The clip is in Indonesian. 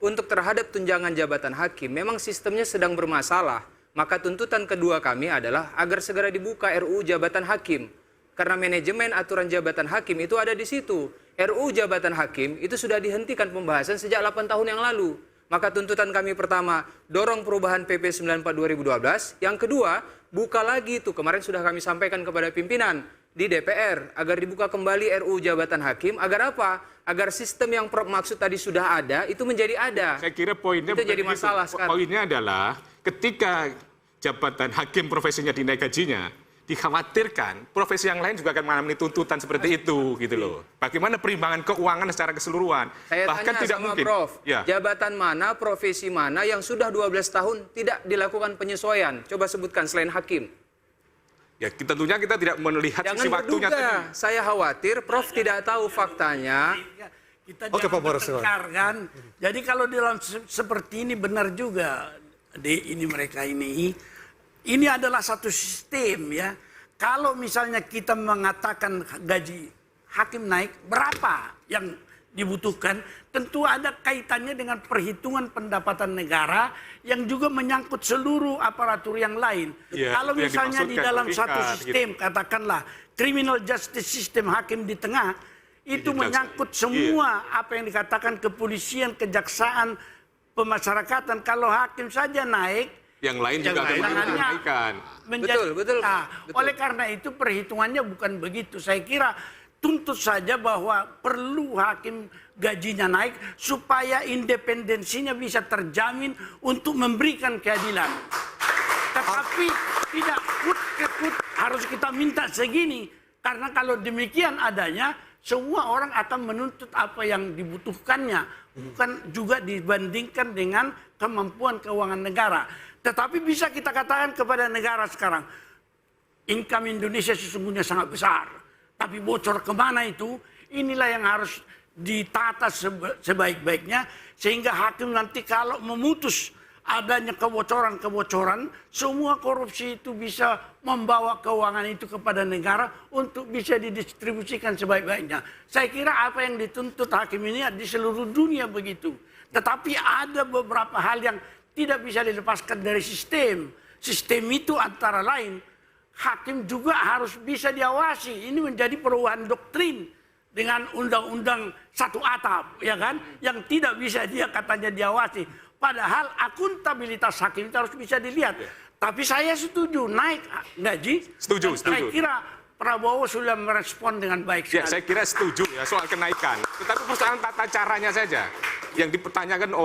untuk terhadap tunjangan jabatan hakim memang sistemnya sedang bermasalah, maka tuntutan kedua kami adalah agar segera dibuka RUU jabatan hakim. Karena manajemen aturan jabatan hakim itu ada di situ. RUU jabatan hakim itu sudah dihentikan pembahasan sejak 8 tahun yang lalu. Maka tuntutan kami pertama, dorong perubahan PP 94 2012. Yang kedua, buka lagi itu. Kemarin sudah kami sampaikan kepada pimpinan di DPR agar dibuka kembali RUU jabatan hakim. Agar apa? Agar sistem yang Prof maksud tadi sudah ada itu menjadi ada. Saya kira poinnya itu jadi masalah sekarang. Poinnya adalah ketika jabatan hakim profesinya dinaik gajinya, dikhawatirkan profesi yang lain juga akan mengalami tuntutan seperti itu gitu loh. Bagaimana perimbangan keuangan secara keseluruhan? Saya bahkan tanya tidak sama mungkin. Prof, Ya. jabatan mana, profesi mana yang sudah 12 tahun tidak dilakukan penyesuaian? Coba sebutkan selain hakim. Ya, tentunya kita tidak melihat Jangan sisi waktunya berduga. tadi. Saya khawatir Prof tidak tahu faktanya. Kita jangan bertengkar kan. Jadi kalau dalam seperti ini benar juga ini mereka ini adalah satu sistem ya. Kalau misalnya kita mengatakan gaji hakim naik, berapa yang dibutuhkan? Tentu ada kaitannya dengan perhitungan pendapatan negara yang juga menyangkut seluruh aparatur yang lain. Ya, kalau misalnya di dalam satu sistem, katakanlah criminal justice system hakim di tengah, itu menyangkut semua apa yang dikatakan kepolisian, kejaksaan, pemasyarakatan. Kalau hakim saja naik, yang lain juga akan menaikkan. Betul. Oleh karena itu perhitungannya bukan begitu. Saya kira tuntut saja bahwa perlu hakim gajinya naik supaya independensinya bisa terjamin untuk memberikan keadilan. Tetapi tidak kut harus kita minta segini. Karena kalau demikian adanya, semua orang akan menuntut apa yang dibutuhkannya. Bukan juga dibandingkan dengan kemampuan keuangan negara. Tetapi bisa kita katakan kepada negara sekarang, income Indonesia sesungguhnya sangat besar. Tapi bocor kemana itu? Inilah yang harus ditata sebaik-baiknya. Sehingga hakim nanti kalau memutus adanya kebocoran-kebocoran, semua korupsi itu bisa membawa keuangan itu kepada negara untuk bisa didistribusikan sebaik-baiknya. Saya kira apa yang dituntut hakim ini di seluruh dunia begitu. Tetapi ada beberapa hal yang tidak bisa dilepaskan dari sistem. Sistem itu antara lain, hakim juga harus bisa diawasi. Ini menjadi perubahan doktrin dengan undang-undang satu atap, ya kan? Yang tidak bisa dia katanya diawasi. Padahal akuntabilitas hakim itu harus bisa dilihat. Tapi saya setuju naik gaji. Setuju. Saya kira Prabowo sudah merespon dengan baik sekali. Ya, saya kira setuju ya soal kenaikan. Tetapi persoalan tata caranya saja yang dipertanyakan